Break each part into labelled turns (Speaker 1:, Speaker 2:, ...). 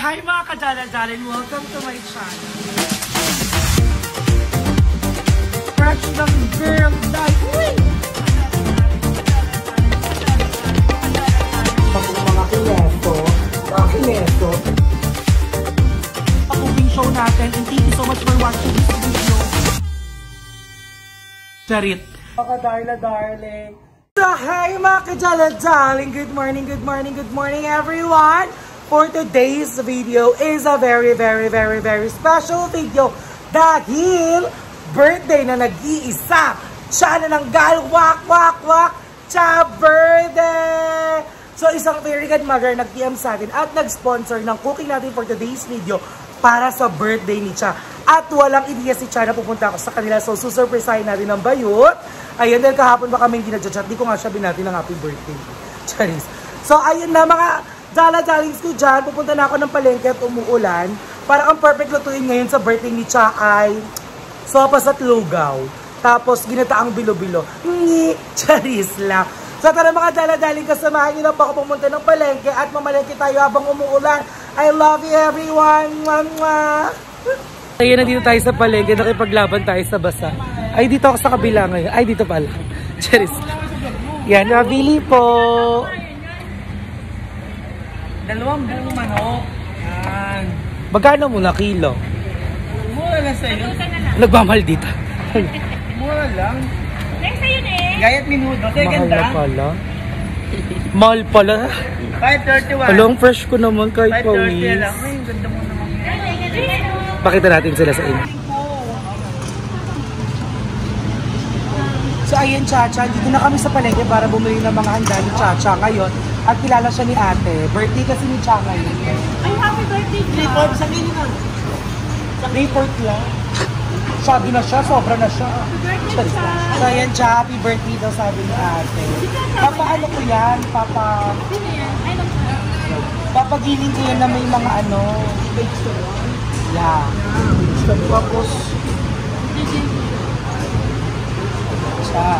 Speaker 1: Hi mga kadala-dalan! Welcome to my channel. Fresh ng girl night! Mga kineto. Pag-ubing show natin, and thank you so much for watching this video. Charit. Mga darling. So, hi mga kadala-daling! Good morning everyone! For today's video is a very special video dahil birthday na nag-iisa. Siya na ng wak cha birthday! So isang very good mother nag-PM sa atin at nag-sponsor ng cooking natin for today's video para sa birthday ni Cha. At walang ideya si Cha na pupunta ako sa kanila. So susurpresahin natin ng bayot. Ayun, dahil kahapon ba kami hindi nag-chat. Di ko nga sabihin natin ng happy birthday. Charis. So ayun na mga dala-dalings ko dyan, pupunta na ako ng palengke at umuulan. Para ang perfect lutuin ngayon sa birthday ni Cha ay sopas at lugaw. Tapos ginataang bilo-bilo. Charis lang. So tara mga dala-daling, kasamahan nyo na pa ako pumunta ng palengke at mamalengke tayo habang umuulan. I love you everyone! Ayun, nandito tayo sa palengke, nakipaglaban tayo sa basa. Ay, dito ako sa kabila ngayon. Ay, dito pala. Charis. Yan, nabili po. 2 buong manok. Yan. Magkano muna kilo? Mura lang sa'yo. Nagmamahal dito. Mura lang.
Speaker 2: Next sa'yo eh.
Speaker 1: Gayat minuto. Mahal na pala. Mahal pala. 5.31. Along fresh ko naman kahit pawis. 5.30 lang. Ay, ganda mo naman. Pakita natin sila sa inyo. So ayun, Chacha, dito na kami sa palengke para bumili ng mga handa ni Chacha ngayon. At kilala siya ni ate. Birthday kasi ni Cha ngayon.
Speaker 2: Ay, happy birthday, Cha.
Speaker 1: 3-4 sa minimum. 3-4 lang. Sabi na siya, sobra na siya.
Speaker 2: Happy birthday, Cha.
Speaker 1: So ayan, Cha, happy birthday daw sabi ni ate. Papa, ano ko yan? Papa...
Speaker 2: Sino yan? Ay, lang siya.
Speaker 1: Papagiling ko yan na may mga ano. Yeah. Tapos... Cha.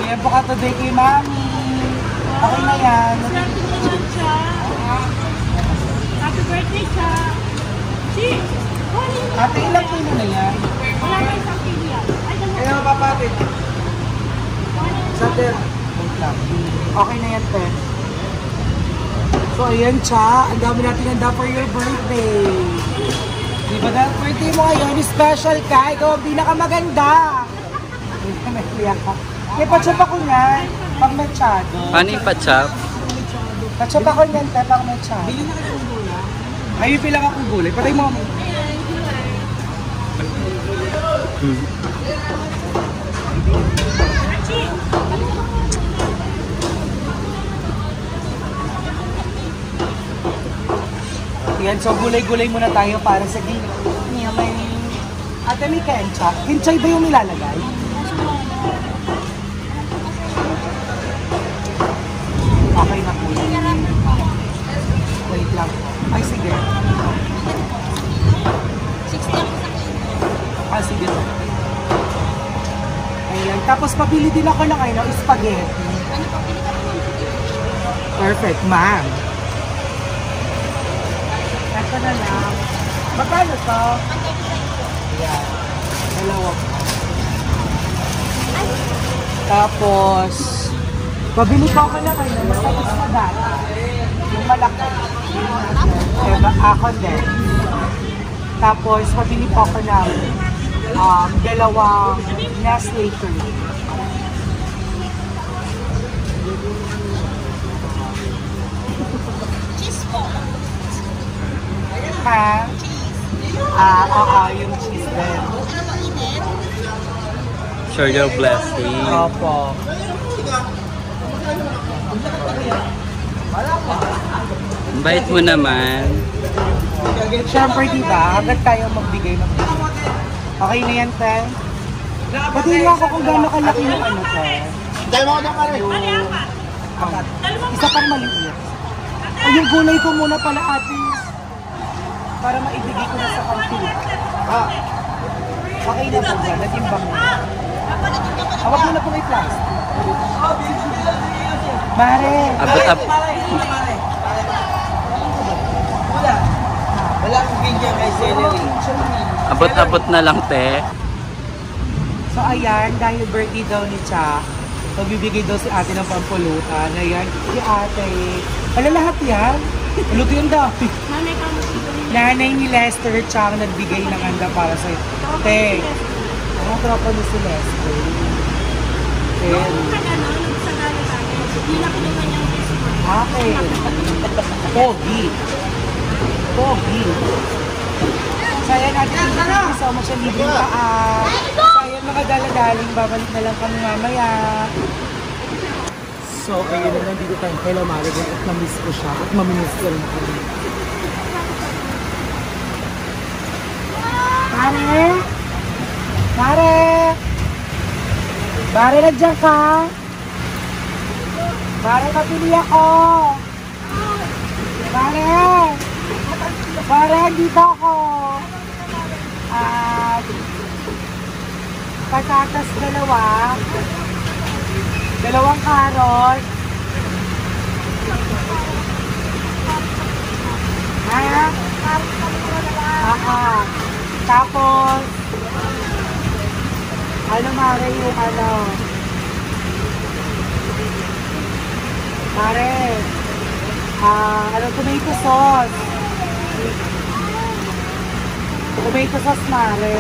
Speaker 1: Ayan po ka today kay Mami. Okay na yan.
Speaker 2: Swerte mo naman, Cha. Happy birthday, Cha. Si!
Speaker 1: Ate, ilang kilo na yan?
Speaker 2: Wala na isang kilo yan. Ay, dalawa.
Speaker 1: Kaya mapapapit. Sa ter. Okay na yan, te. So, ayan, Cha. Ang dami natin handa for your birthday. Diba na birthday mo ngayon? Special ka. Ikaw ang pinakamaganda. Nagpiyak ka. Kaya patsyap ako nga. Pang machado.
Speaker 3: Paano yung patsyap?
Speaker 1: Patsyap ako niyan, te. Pang machado. Bili na kayo ng gulay. May pilang akong gulay. Patay mo kami. Yan, so gulay-gulay muna tayo para sa gilid. Ate, may kencha. Kenchay ba yung nilalagay? Okay na po. Wait lang. Ay, sige. 60 ah, sige. Ayan. Tapos pabili din ako ng spaghetti.
Speaker 2: Ano pa pili ka naman?
Speaker 1: Perfect, ma'am. Ito na lang. Magkano to? Ayan. Dalawa po. Tapos, pabili pa ako na kayo. Tapos na data. Yung malaki. Diba? Ako din. Tapos, pabili pa ako na dalawang Nestle curry.
Speaker 2: Cheese po.
Speaker 1: Ha? Yung cheese din.
Speaker 2: Ano po, init?
Speaker 3: Share your blessing.
Speaker 1: Opo.
Speaker 3: Ang bait mo naman.
Speaker 1: Siyempre, diba? Agad tayo magbigay ng bigay. Okay na yan, te? Pati nga ako kung gano'n kalaki yung ano, te. Isa pang maliit. Ay, yung gulay ko muna pala, ate. Para maibigay ko na sa kantin. Okay na po ba? Natimbang mo. Huwag mo na po may plastic. Mare!
Speaker 3: Abot-ab. Abot-abot na lang, te.
Speaker 1: So ayan, dahil birthday daw ni Cha, magbibigay daw si ate ng pampulutan. Ayan, si ate. Wala lahat yan. Luto yung dami.
Speaker 2: Nanay ka mo dito.
Speaker 1: Nanay ni Lester Chang nagbigay ng handa para sa'yo. Te, ang tropa ni si Lester.
Speaker 2: Nung nagsagala tayo, hindi na kinuha niyang Facebook.
Speaker 1: Okay. Pogi. Pogi. So ayan, ate, thank you so much ang libreng paa. So ayan, mga daladaling, babalik na lang kami mamaya. So ayun na, nandito tayo kay Lamarigan at na-miss ko siya at mamimiss ko rin ako. Pare! Pare! Pare, nandiyan ka? Pare, napili ako! Pare! Pare, dito ako! At patatas dalawa, dalawang carrot, tapos ano mare yung ano mare ano tomato sauce mare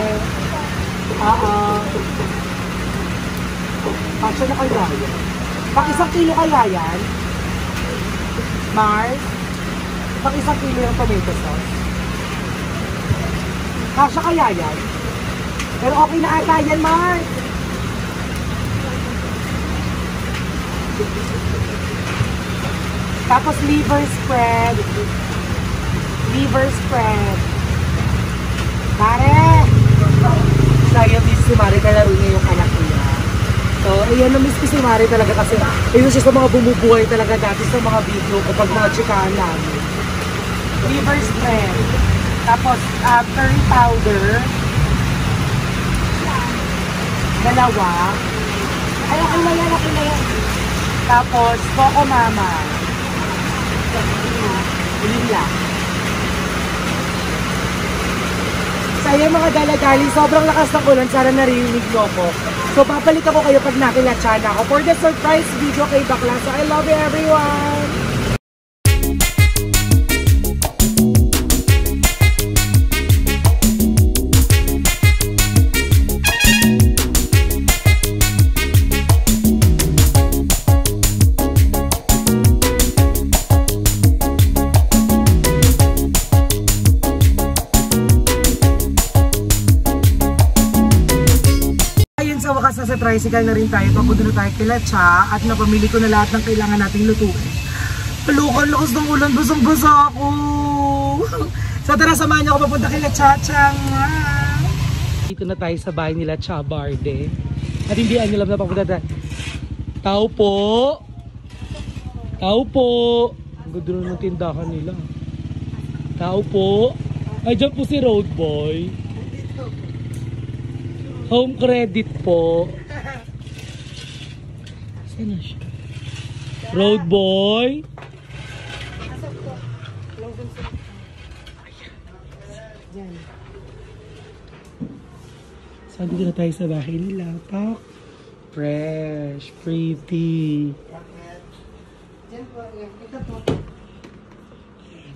Speaker 1: Pasya na kaya yan. Pag 1 kilo kaya yan? Mars? Pag 1 kilo yung tomato sauce? Pasya kaya yan? Pero okay na ata yan, Mars. Tapos liver spread. Liver spread. Pare! Sayang din si Mari, kalaro niya yung anak niya. So, ayan, na-miss ko si Mari talaga kasi ayun siya sa mga bumubuhay talaga dati sa mga video ko pag mga chikahan namin. Liver spread. Tapos, curry powder. Dalawa. Ay, okay na yan, okay na yan. Tapos, Coco Mama. Yun lang. Ayan mga daladali, sobrang lakas ng ulan, sana narinig nyo ko. So papalik ako kayo pag nakilatsan ako for the surprise video kay Bakla. So I love you everyone! Sa tricycle na rin tayo, papunta na tayo kila Cha at napamili ko na lahat ng kailangan nating lutuin. Halukan, lakas ng ulan, basang-basa ako. So tara, samahan niyo ako papunta kila Cha Chang. Dito na tayo sa bahay nila Cha Barde. At hindi nyo alam na papunta tayo. Tao po! Tao po! Ang ganda na ng tindahan nila. Tao po! Ay, dyan po si Road Boy. Home credit po. Saan na siya? Road Boy. Ayan. So, dito na tayo sa bahay nila. Pak. Fresh. Pretty.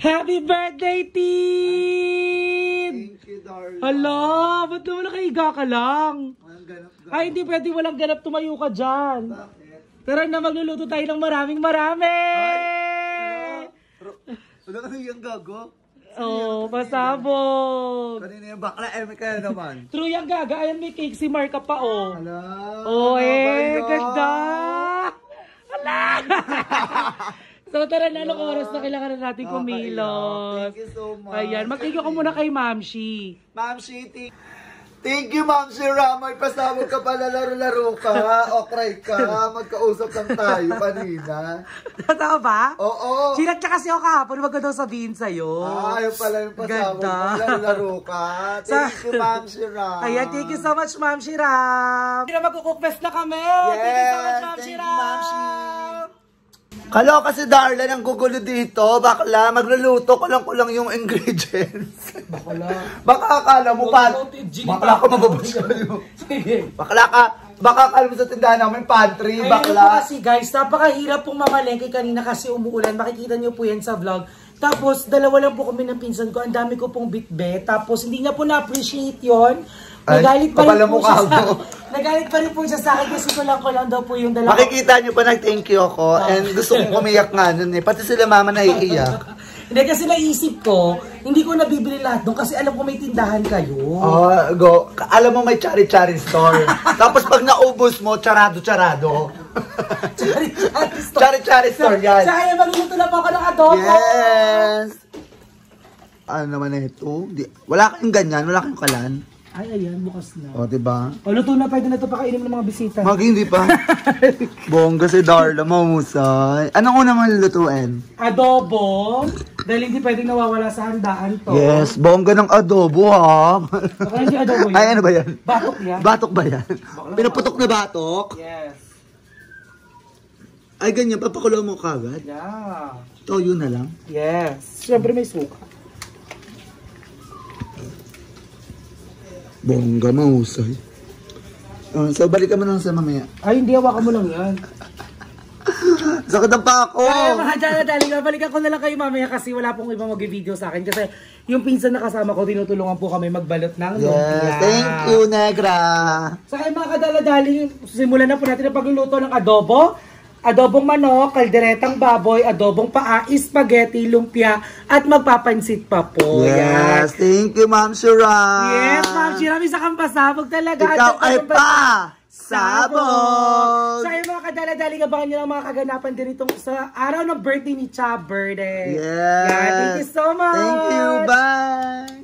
Speaker 1: Happy birthday, Tin!
Speaker 4: Thank you, darling.
Speaker 1: Hala, ba't naman nakahiga ka lang?
Speaker 4: Walang ganap-ganap.
Speaker 1: Ay, hindi pwede walang ganap, tumayo ka dyan.
Speaker 4: Bakit?
Speaker 1: Tara na, magluluto tayo ng maraming.
Speaker 4: Wala ka yung gago?
Speaker 1: Oh, pasabog.
Speaker 4: Kanina yung bakla, may kaya naman.
Speaker 1: True yung gaga, ayan may cake si Marka pa, oh.
Speaker 4: Hala.
Speaker 1: Oh,
Speaker 4: Bye,
Speaker 1: ganda. Hala. So tara na, anong oras na kailangan na natin kumilos.
Speaker 4: Thank you so much.
Speaker 1: Ayan, mag-thank you ko muna kay Ma'am Shi.
Speaker 4: Ma'am Shi, thank you, Ma'am Shi Ramoy. Pasabog ka pala, laro-laro ka. Okray ka. Magkausap lang tayo kanina.
Speaker 1: Totoo ba?
Speaker 4: Oo.
Speaker 1: Sinat ka kasi ako kahapon, wag ko daw sabihin sa'yo.
Speaker 4: Ayun pala yung pasabog.
Speaker 1: Ganda.
Speaker 4: Laro-laro ka. Thank you, Ma'am Shi Ram.
Speaker 1: Ayan, thank you so much, Ma'am Shiram. Magkukook fest na kami.
Speaker 4: Yes,
Speaker 1: Thank you so much, Ma'am
Speaker 4: thank you,
Speaker 1: Shiram.
Speaker 4: Ma'am Shi. Kalo kasi Darla, ang gugulo dito. Bakla, magluluto ko lang yung ingredients. Baka akala mo bakla ka mababasa. Baka akala mo sa tindahan namin pantry, bakla.
Speaker 1: Kasi guys, napakahirap pong mamalengke kanina kasi umuulan. Makikita niyo po yan sa vlog. Tapos, dalawa lang po kami ng pinsan ko. Ang dami ko pong bitbit. Tapos, hindi niya po na-appreciate yun. Nagalit pa rin po siya sa akin kasi ko lang daw po yung dalawa.
Speaker 4: Makikita niyo pa nag-thank you ako and gusto kong umiyak nga nun eh. Pati sila mama naiiyak.
Speaker 1: Hindi kasi naisip ko, hindi ko nabibili lahat doon kasi alam ko may tindahan kayo.
Speaker 4: Go. Alam mo may chari-chari store. Tapos pag naubos mo, charado-charado. Chari-chari store yan.
Speaker 1: Kaya magluluto na po ako ng adobo.
Speaker 4: Yes! Ano naman na ito? Wala kayong ganyan, wala kayong kalan.
Speaker 1: Ay, ayan, bukas na.
Speaker 4: O, diba?
Speaker 1: O, luto na, pwede na ito pakainin ng mga bisita.
Speaker 4: Hindi pa. Bongga si Darla, mahusay. Anong una naman lulutuin?
Speaker 1: Adobo. Dahil hindi pwedeng nawawala sa handaan to.
Speaker 4: Yes, bongga ng adobo ha.
Speaker 1: Baka hindi adobo yan.
Speaker 4: Ay, ano ba yan?
Speaker 1: Batok yan.
Speaker 4: Batok ba yan? Pinaputok na batok?
Speaker 1: Yes.
Speaker 4: Ay, ganyan, papakulo mo kagad?
Speaker 1: Yeah.
Speaker 4: Toyo na lang?
Speaker 1: Yes. Siyempre may suka.
Speaker 4: Bongga, mahusay. So, balikan mo lang sa mamaya.
Speaker 1: Ay, hindi. Hawakan mo lang yan.
Speaker 4: Sakit ang pa ako!
Speaker 1: Ay, mga dali, balikan ko na lang kayo mamaya kasi wala pong ibang mag-video sa akin. Kasi yung pinsan na kasama ko, tinutulungan po kami magbalot ng lumpia.
Speaker 4: Yes, thank you, Negra!
Speaker 1: Sa kayo mga kadala-dali, simulan na po natin ang pagluluto ng adobo. Adobong manok, kalderetang baboy, adobong paa, spaghetti, lumpia, at magpapansit pa po.
Speaker 4: Yes, thank you, Ma'am Shira.
Speaker 1: Yes, Ma'am Shira, may sakang pasabog talaga.
Speaker 4: Ikaw ay sabog!
Speaker 1: Sa iyo mga kadala-dali, abangan nyo ng mga kaganapan din itong sa araw ng birthday ni Cha Birthday.
Speaker 4: Yes.
Speaker 1: Yeah, thank you so much.
Speaker 4: Thank you, bye!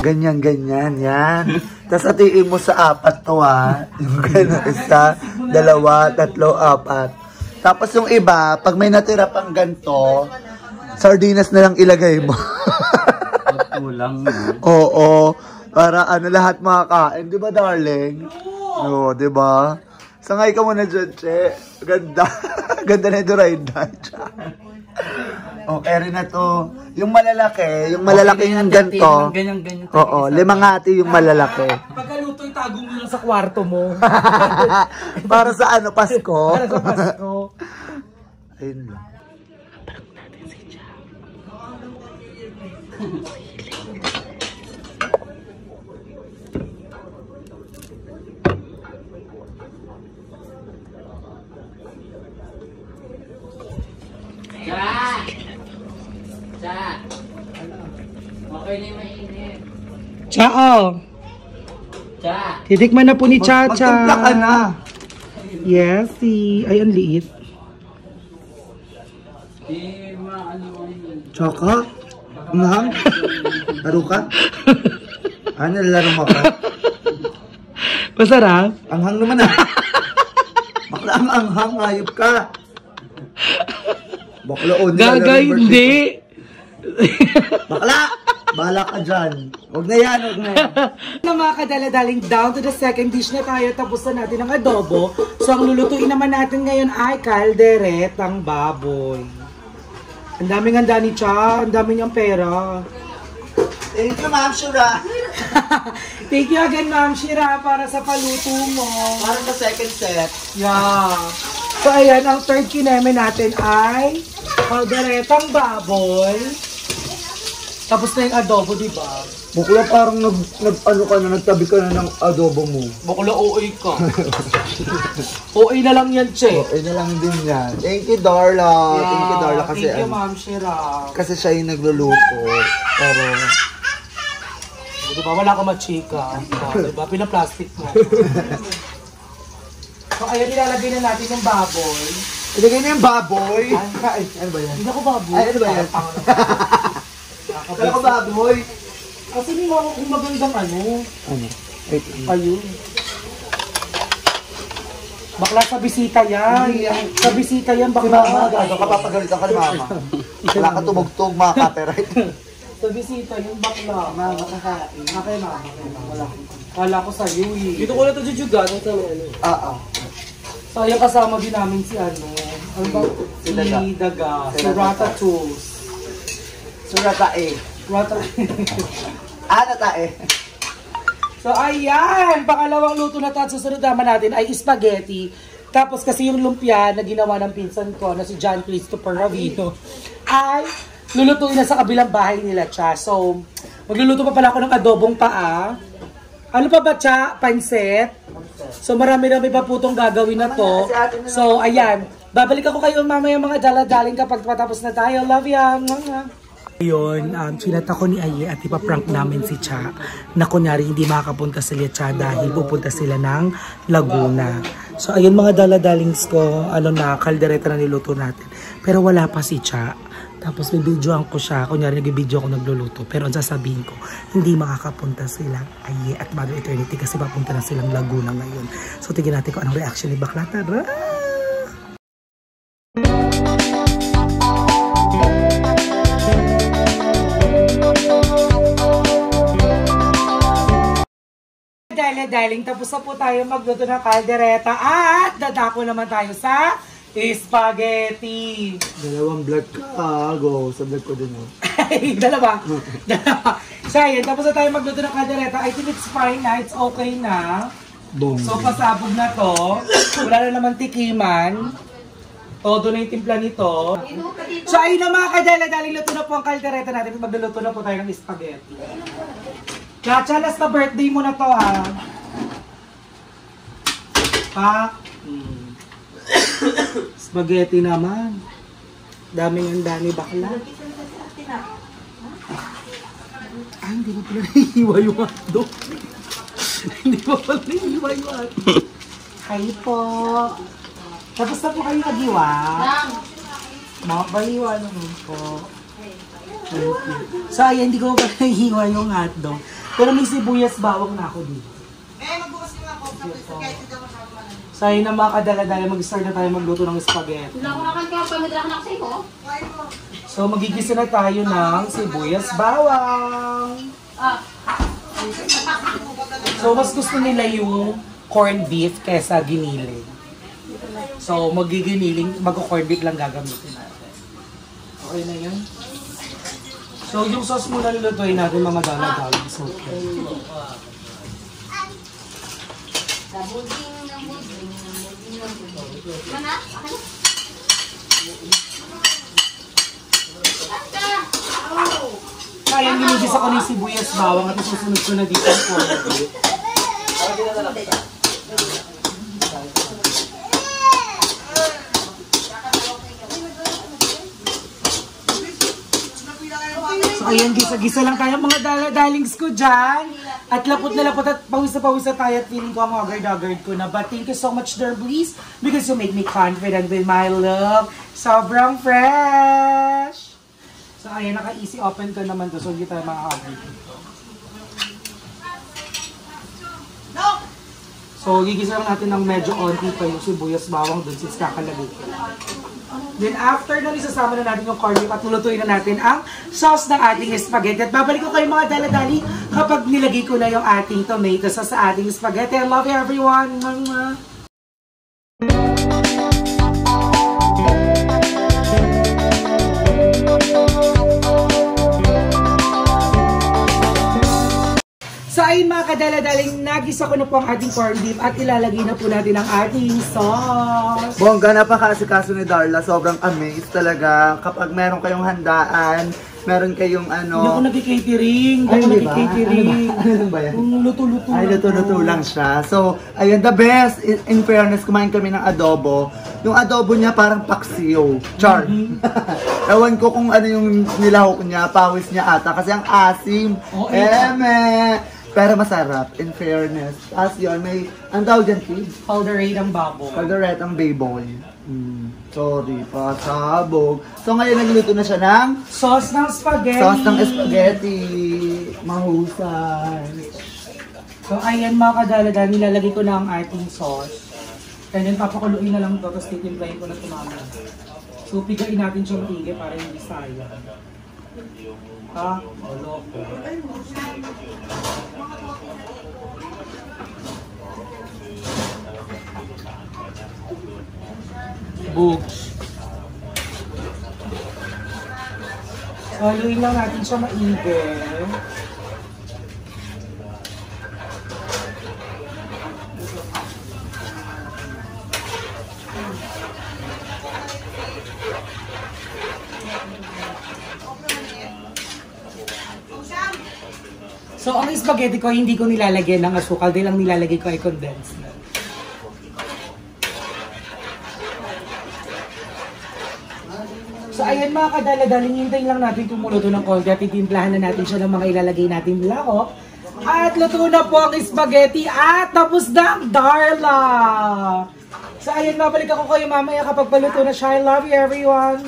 Speaker 4: Ganyan, yan. Tapos hatiin mo sa 4 to ha. Yung gano'n, 1, 2, 3, 4. Tapos yung iba, pag may natira pang ganito, sardinas na lang ilagay mo.
Speaker 3: Kulang.
Speaker 4: Oo. Para lahat makakain. Di ba, darling? Oo, di ba? Sangay ka muna dyan, che. Ganda. Ganda na yung Doraida. Okay rin na to. Yung malalaki, yung malalaking ganito.
Speaker 3: Ganyan.
Speaker 4: Oo, 5 ngati yung malalaki.
Speaker 1: Pagkaluto, itago mo lang sa kwarto mo.
Speaker 4: Para sa Pasko?
Speaker 1: Para sa Pasko.
Speaker 4: Ayun lang.
Speaker 3: Okay na yung mainit.
Speaker 1: Chao.
Speaker 3: Cha.
Speaker 1: Titikman na po ni Chacha.
Speaker 4: Magtimpla ka na.
Speaker 1: Yes, ay ang liit.
Speaker 4: Tsaka? Anghang? Laro ka? Ano, laro mo ka?
Speaker 1: Masarap?
Speaker 4: Anghang naman Bakla ang anghang, hayop ka. Bakla o
Speaker 1: Gaga, hindi.
Speaker 4: Bakla! Bahala ka dyan. Huwag na yan.
Speaker 1: Na mga kadala-daling, down to the second dish na tayo. Tapos na natin ang adobo. So ang lulutuin naman natin ngayon ay kalderetang baboy. Ang daming handa ni Cha. Ang dami niyang pera.
Speaker 4: Thank you, Ma'am Shura.
Speaker 1: Thank you again, Ma'am Shira, para sa paluto mo.
Speaker 4: Para sa second set.
Speaker 1: Yeah. So ayan, ang third kineme natin ay kalderetang baboy. Tapos na yung adobo, di ba?
Speaker 4: Bukla parang nagtabi ka na ng adobo mo.
Speaker 1: Bakula OA ka. OA na lang yan, Che.
Speaker 4: Okay na lang din yan. Thank you, Darla.
Speaker 1: Yeah,
Speaker 4: Thank you, Darla. Kasi,
Speaker 1: thank you, Ma'am Shira.
Speaker 4: Kasi siya yung nagluluto. Pero,
Speaker 1: di ba, wala ka machika. Di ba, pinaplastic mo. So, ayan, ilalagay na natin yung baboy.
Speaker 4: ilagay na yung baboy. Ay, ano ba yan?
Speaker 1: Hindi ako baboy.
Speaker 4: Ay, ano ba yan? Ano ka baboy?
Speaker 1: Kasi hindi mo kung magandang ano.
Speaker 4: Ano? Wait.
Speaker 1: Ayun. Bakla sa bisita yan. Sa bisita yan,
Speaker 4: Si
Speaker 1: bakla.
Speaker 4: Mama, gano'n ka papagalitan ka ni Mama. Wala ka tumugtog, mga copyright.
Speaker 1: Sa bisita, yung bakla. Mama, kakain. Okay, mama. Wala. Kala ko sa'yo eh.
Speaker 5: Dito ko na ito jujugan. Ito na ano.
Speaker 1: Sayang kasama din namin si ano. Ano ba? Si Daga. Si Ratatouille.
Speaker 4: Suratae. Natae.
Speaker 1: So ayan, pangalawang luto na at susunod naman natin ay spaghetti. Tapos kasi yung lumpia na ginawa ng pinsan ko na si John Christopher Ravino ay lulutuin na sa kabilang bahay nila, Cha. So, magluluto pa pala ako ng adobong paa. Ano pa ba, Cha? Pansit. So, marami-rami pa po itong gagawin na to. So, ayan. Babalik ako kayo mamaya mga dala-daling kapag patapos na tayo. Love ya! Yun, chinata ko ni Aye at ipaprank namin si Cha na kunyari hindi makakapunta sila Cha dahil pupunta sila ng Laguna. So ayun mga daladalings ko, kaldereta na niluto natin. Pero wala pa si Cha. Tapos bibidyoan ko siya, kunyari nag-video ako nagluluto. Pero ang sasabihin ko, hindi makakapunta sila Aye at Mother Eternity kasi papunta na silang Laguna ngayon. So tignan natin kung anong reaction ni Bakla. Tara! Daling tapos na po tayo magluto ng kaldereta at dadako naman tayo sa spaghetti.
Speaker 4: Dalawang vlog ka. Go. Sa vlog ko din yun.
Speaker 1: Dalawa. So ayan, tapos na tayo magluto ng kaldereta. I think it's fine na. It's okay na.
Speaker 4: Boom.
Speaker 1: So pasabog na to. Wala na naman tikiman. Todo na yung timpla nito. So ayun na mga kadala-daling luto na po ang kaldereta natin. Magluluto na po tayo ng spaghetti. Chacha, last na birthday mo na to ha. Pa. Spaghetti naman. Daming bakla. Ay, hindi mo pala nahihiwa yung hotdog. Hindi mo pala nahihiwa yung hotdog. Kayo po. Tapos na po kayo naghiwa. Mahiwa naman po. So, ayan, hindi ko pa nahihiwa yung hotdog. Pero may sibuyas bawang na ako dito. Magbukas nyo ako. So, ayun na mga kadala-dala, mag-start na tayo magluto ng spaghetti. So, magigisa na tayo ng sibuyas bawang. So, mas gusto nila yung corned beef kesa giniling. So, mag-corned beef lang gagamitin natin. Okay na yun? So, yung sauce muna lulutuin natin mga dala-dala. So, okay. Kaya ginigis ako ng sibuyas bawang at susunod ko na dito ang corned beef. So ayan, gisa-gisa lang tayo mga dala-dalings ko dyan. At lapot na lapot at pawis na tayo at feeling ko ang haggard ko na. But thank you so much, Derblies, because you make me confident with my love. Sobrang fresh! So ayan, naka-easy open ko naman to, so hindi tayo makahaggard. So gigisa lang natin ng medyo onti pa yung sibuyas bawang dun since kakalagay ko. Then after nun, isasama na natin yung corned beef at lulutuin na natin ang sauce ng ating spaghetti. At babalik ko kayo mga dala-dali kapag nilagay ko na yung ating tomato sauce sa ating spaghetti. I love you everyone! So ayun mga kadala-daling, nagisa ko na po ang ating corned beef at ilalagay na po natin ang ating sauce.
Speaker 4: Bongga, napaka-asikaso ni Darla. Sobrang amazed talaga. Kapag meron kayong handaan, meron kayong ano...
Speaker 1: Hindi ako nag-catering.
Speaker 4: Ay, di ba? Ano lang ba yan?
Speaker 1: Luto-luto.
Speaker 4: Ay, luto-luto lang siya. So, ayun, the best. In fairness, kumain kami ng adobo. Yung adobo niya parang paksiyo. Char. Ewan ko kung ano yung nilahok niya, pawis niya ata. Kasi ang asim.
Speaker 1: Oh,
Speaker 4: pero masarap, in fairness. As yun, may, ang tawag dyan, kid?
Speaker 1: Powderade ang baboy.
Speaker 4: Powderade ang baboy. Sorry, pasabog. So ngayon nagluluto na siya ng
Speaker 1: Sauce ng spaghetti.
Speaker 4: sauce ng spaghetti. Mahusay.
Speaker 1: So ayan mga kadala-dala, nilalagay ko na ang ating sauce. And then papakuluin na lang ito, tapos titimplahin ko na tumama. So pigain natin siya maigi para hindi sayang. Ha? O, loko. Books. So, haluin lang natin siya maigi. So, ang spaghetti ko, hindi ko nilalagyan ng asukal. Dahil ang nilalagay ko ay condensed milk. So, ayan mga kadala-daling, hintayin lang natin kumulo doon ng konti at titimplahan na natin siya ng mga ilalagay natin nilako. At luto na po ang spaghetti at tapos na ang Darla! So, ayan, mabalik ako kayo mamaya kapag paluto na siya. I love you everyone!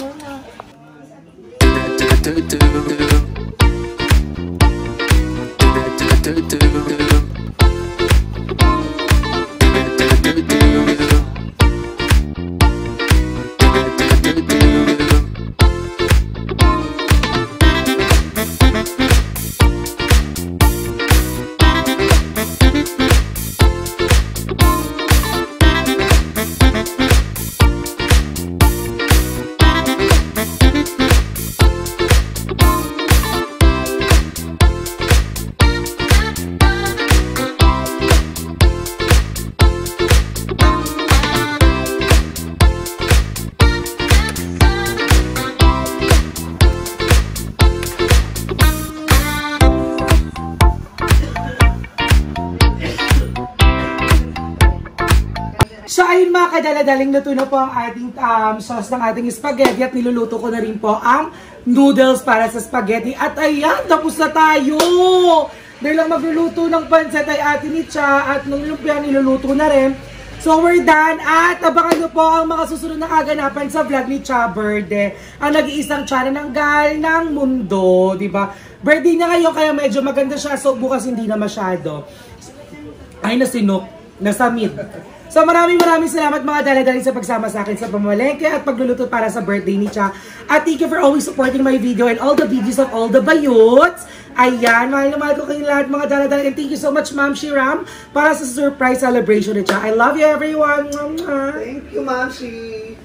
Speaker 1: So ayun mga kadala-daling, luto na po ang ating sauce ng ating spaghetti at niluluto ko na rin po ang noodles para sa spaghetti. At ayan, tapos na tayo! Dahil lang magluluto ng pancit ay atin ni Cha at nung lumpia niluluto na rin. So we're done at abangan nyo po ang mga susunod na kaganapan sa vlog ni Cha Verde. Ang nag-iisang Cha na nanggal ng mundo, di ba? Birthday niya ngayon kaya medyo maganda siya, so bukas hindi na masyado. Ay nasinok, nasa mid. So maraming salamat mga dala-daling sa pagsama sa akin sa pamalengke at pagluluto para sa birthday ni Cha. At thank you for always supporting my video and all the videos of all the bayuts. Ayan, mahal na mahal ko kayong lahat mga dala-daling. And thank you so much Ma'am Shiram para sa surprise celebration ni Cha. I love you everyone.
Speaker 4: Thank you, Ma'am Shi.